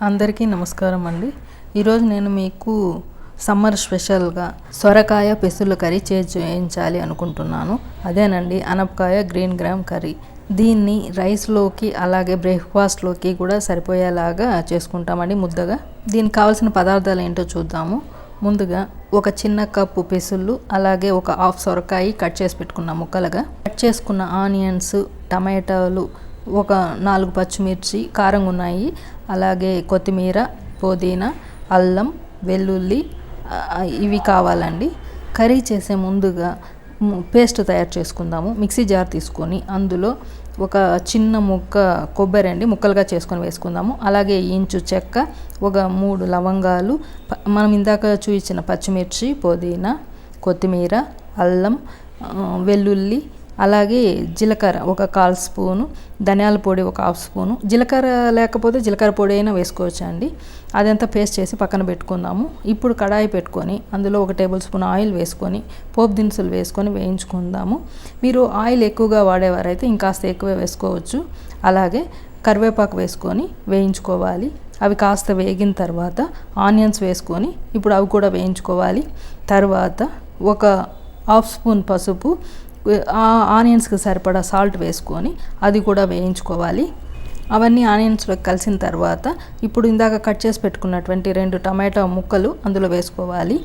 అందరికీ నమస్కారం అండి. ఈరోజు నేను మీకు సమ్మర్ స్పెషల్గా సొరకాయ పెసులు కర్రీ చేయించాలి అనుకుంటున్నాను. అదేనండి అనపకాయ గ్రీన్ గ్రామ్ కర్రీ. దీన్ని రైస్లోకి అలాగే బ్రేక్ఫాస్ట్లోకి కూడా సరిపోయేలాగా చేసుకుంటామండి ముద్దగా. దీనికి కావాల్సిన పదార్థాలు ఏంటో చూద్దాము. ముందుగా ఒక చిన్న కప్పు పెసులు, అలాగే ఒక హాఫ్ సొరకాయ కట్ చేసి పెట్టుకున్న ముక్కలుగా, కట్ చేసుకున్న ఆనియన్స్, టమాటాలు, ఒక 4 పచ్చిమిర్చి కారంగా ఉన్నాయి, అలాగే కొత్తిమీర, పుదీనా, అల్లం, వెల్లుల్లి ఇవి కావాలండి. కర్రీ చేసే ముందుగా పేస్ట్ తయారు చేసుకుందాము. మిక్సీ జార్ తీసుకొని అందులో ఒక చిన్న ముక్క కొబ్బరి అండి ముక్కలుగా చేసుకొని వేసుకుందాము. అలాగే ఇంచు చెక్క, ఒక 3 లవంగాలు, మనం ఇందాక చూపించిన పచ్చిమిర్చి, పుదీనా, కొత్తిమీర, అల్లం, వెల్లుల్లి, అలాగే జీలకర్ర ఒక 1/4 స్పూను, ధనియాల పొడి ఒక 1/2 స్పూను, జీలకర్ర లేకపోతే జీలకర్ర పొడి అయినా వేసుకోవచ్చు అండి. అదంతా పేస్ట్ చేసి పక్కన పెట్టుకుందాము. ఇప్పుడు కడాయి పెట్టుకొని అందులో 1 టేబుల్ స్పూన్ ఆయిల్ వేసుకొని పోపు దినుసులు వేసుకొని వేయించుకుందాము. మీరు ఆయిల్ ఎక్కువగా వాడేవారైతే ఇంకాస్త ఎక్కువే వేసుకోవచ్చు. అలాగే కరివేపాకు వేసుకొని వేయించుకోవాలి. అవి కాస్త వేగిన తర్వాత ఆనియన్స్ వేసుకొని ఇప్పుడు అవి కూడా వేయించుకోవాలి. తర్వాత ఒక 1/2 స్పూన్ పసుపు, ఆనియన్స్కి సరిపడా సాల్ట్ వేసుకొని అది కూడా వేయించుకోవాలి. అవన్నీ ఆనియన్స్లో కలిసిన తర్వాత ఇప్పుడు ఇందాక కట్ చేసి పెట్టుకున్నటువంటి 2 టమాటా ముక్కలు అందులో వేసుకోవాలి.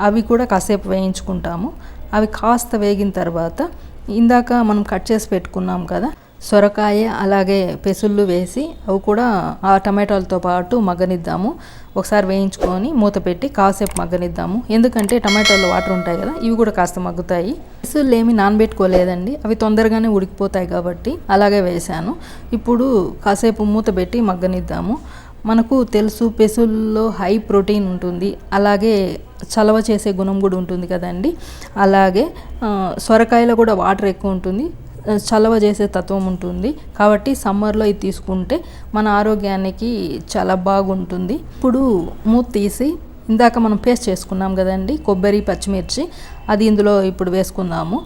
అవి కూడా కాసేపు వేయించుకుంటాము. అవి కాస్త వేగిన తర్వాత ఇందాక మనం కట్ చేసి పెట్టుకున్నాం కదా సొరకాయ, అలాగే పెసుళ్ళు వేసి అవి కూడా ఆ టమాటాలతో పాటు మగ్గనిద్దాము. ఒకసారి వేయించుకొని మూత పెట్టి కాసేపు మగ్గనిద్దాము. ఎందుకంటే టమాటాలో వాటర్ ఉంటాయి కదా, ఇవి కూడా కాస్త మగ్గుతాయి. పెసుళ్ళు ఏమి నానబెట్టుకోలేదండి, అవి తొందరగానే ఉడికిపోతాయి కాబట్టి అలాగే వేసాను. ఇప్పుడు కాసేపు మూత పెట్టి మగ్గనిద్దాము. మనకు తెలుసు పెసుల్లో హై ప్రోటీన్ ఉంటుంది, అలాగే చలవ చేసే గుణం కూడా ఉంటుంది కదండి. అలాగే సొరకాయలో కూడా వాటర్ ఎక్కువ ఉంటుంది, చలవ చేసే తత్వం ఉంటుంది. కాబట్టి సమ్మర్లో ఇది తీసుకుంటే మన ఆరోగ్యానికి చాలా బాగుంటుంది. ఇప్పుడు మూత తీసి ఇందాక మనం పేస్ట్ చేసుకున్నాం కదండి కొబ్బరి, పచ్చిమిర్చి, అది ఇందులో ఇప్పుడు వేసుకుందాము.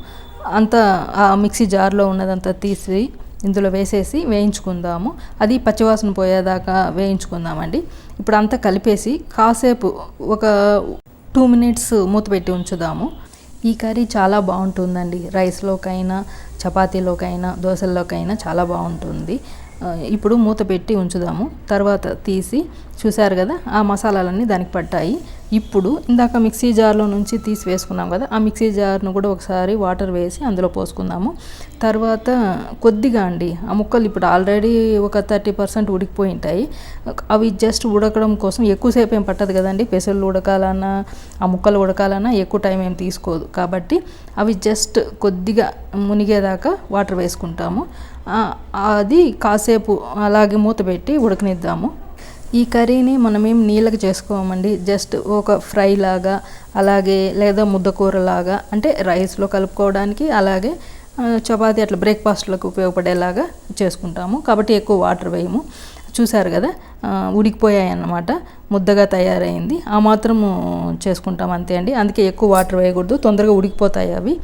అంతా ఆ మిక్సీ జార్లో ఉన్నదంతా తీసి ఇందులో వేసేసి వేయించుకుందాము. అది పచ్చివాసన పోయేదాకా వేయించుకుందామండి. ఇప్పుడు అంతా కలిపేసి కాసేపు ఒక 2 మినిట్స్ మూత పెట్టి ఉంచుదాము. ఈ కర్రీ చాలా బాగుంటుందండి. రైస్లోకైనా, చపాతీలోకైనా, దోశల్లోకైనా చాలా బాగుంటుంది. ఇప్పుడు మూత పెట్టి ఉంచుదాము. తర్వాత తీసి చూసారు కదా ఆ మసాలాలన్నీ దానికి పట్టాయి. ఇప్పుడు ఇందాక మిక్సీ జార్లో నుంచి తీసి వేసుకున్నాం కదా, ఆ మిక్సీ జార్ను కూడా ఒకసారి వాటర్ వేసి అందులో పోసుకుందాము. తర్వాత కొద్దిగా అండి ఆ ముక్కలు ఇప్పుడు ఆల్రెడీ ఒక 30% ఉడికిపోయి ఉంటాయి. అవి జస్ట్ ఉడకడం కోసం ఎక్కువసేపు ఏం పట్టదు కదండి. పెసలు ఉడకాలన్నా, ఆ ముక్కలు ఉడకాలన్నా ఎక్కువ టైం ఏం తీసుకోదు. కాబట్టి అవి జస్ట్ కొద్దిగా మునిగేదాకా వాటర్ వేసుకుంటాము. అది కాసేపు అలాగే మూత పెట్టి ఉడకనిద్దాము. ఈ కర్రీని మనమేం నీళ్ళకి చేసుకోమండి, జస్ట్ ఒక ఫ్రై లాగా, అలాగే లేదా ముద్దకూరలాగా, అంటే రైస్లో కలుపుకోవడానికి, అలాగే చపాతీ అట్లా బ్రేక్ఫాస్ట్లకు ఉపయోగపడేలాగా చేసుకుంటాము. కాబట్టి ఎక్కువ వాటర్ వేయము. చూసారు కదా ఉడికిపోయాయి అన్నమాట, ముద్దగా తయారైంది. ఆ మాత్రము చేసుకుంటాం అంతే అండి. అందుకే ఎక్కువ వాటర్ వేయకూడదు, తొందరగా ఉడికిపోతాయి అవి.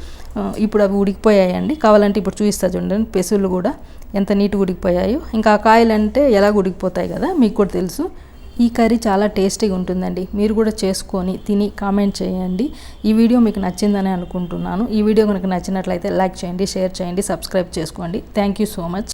ఇప్పుడు అవి ఉడికిపోయాయండి. కావాలంటే ఇప్పుడు చూపిస్తా చూడండి పెసులు కూడా ఎంత నీట్గా ఉడికిపోయాయో. ఇంకా కాయలు అంటే ఎలాగ ఉడికిపోతాయి కదా, మీకు కూడా తెలుసు. ఈ కర్రీ చాలా టేస్టీగా ఉంటుందండి. మీరు కూడా చేసుకొని తిని కామెంట్ చేయండి. ఈ వీడియో మీకు నచ్చిందని అనుకుంటున్నాను. ఈ వీడియో కనుక నచ్చినట్లయితే లైక్ చేయండి, షేర్ చేయండి, సబ్స్క్రైబ్ చేసుకోండి. Thank you so much.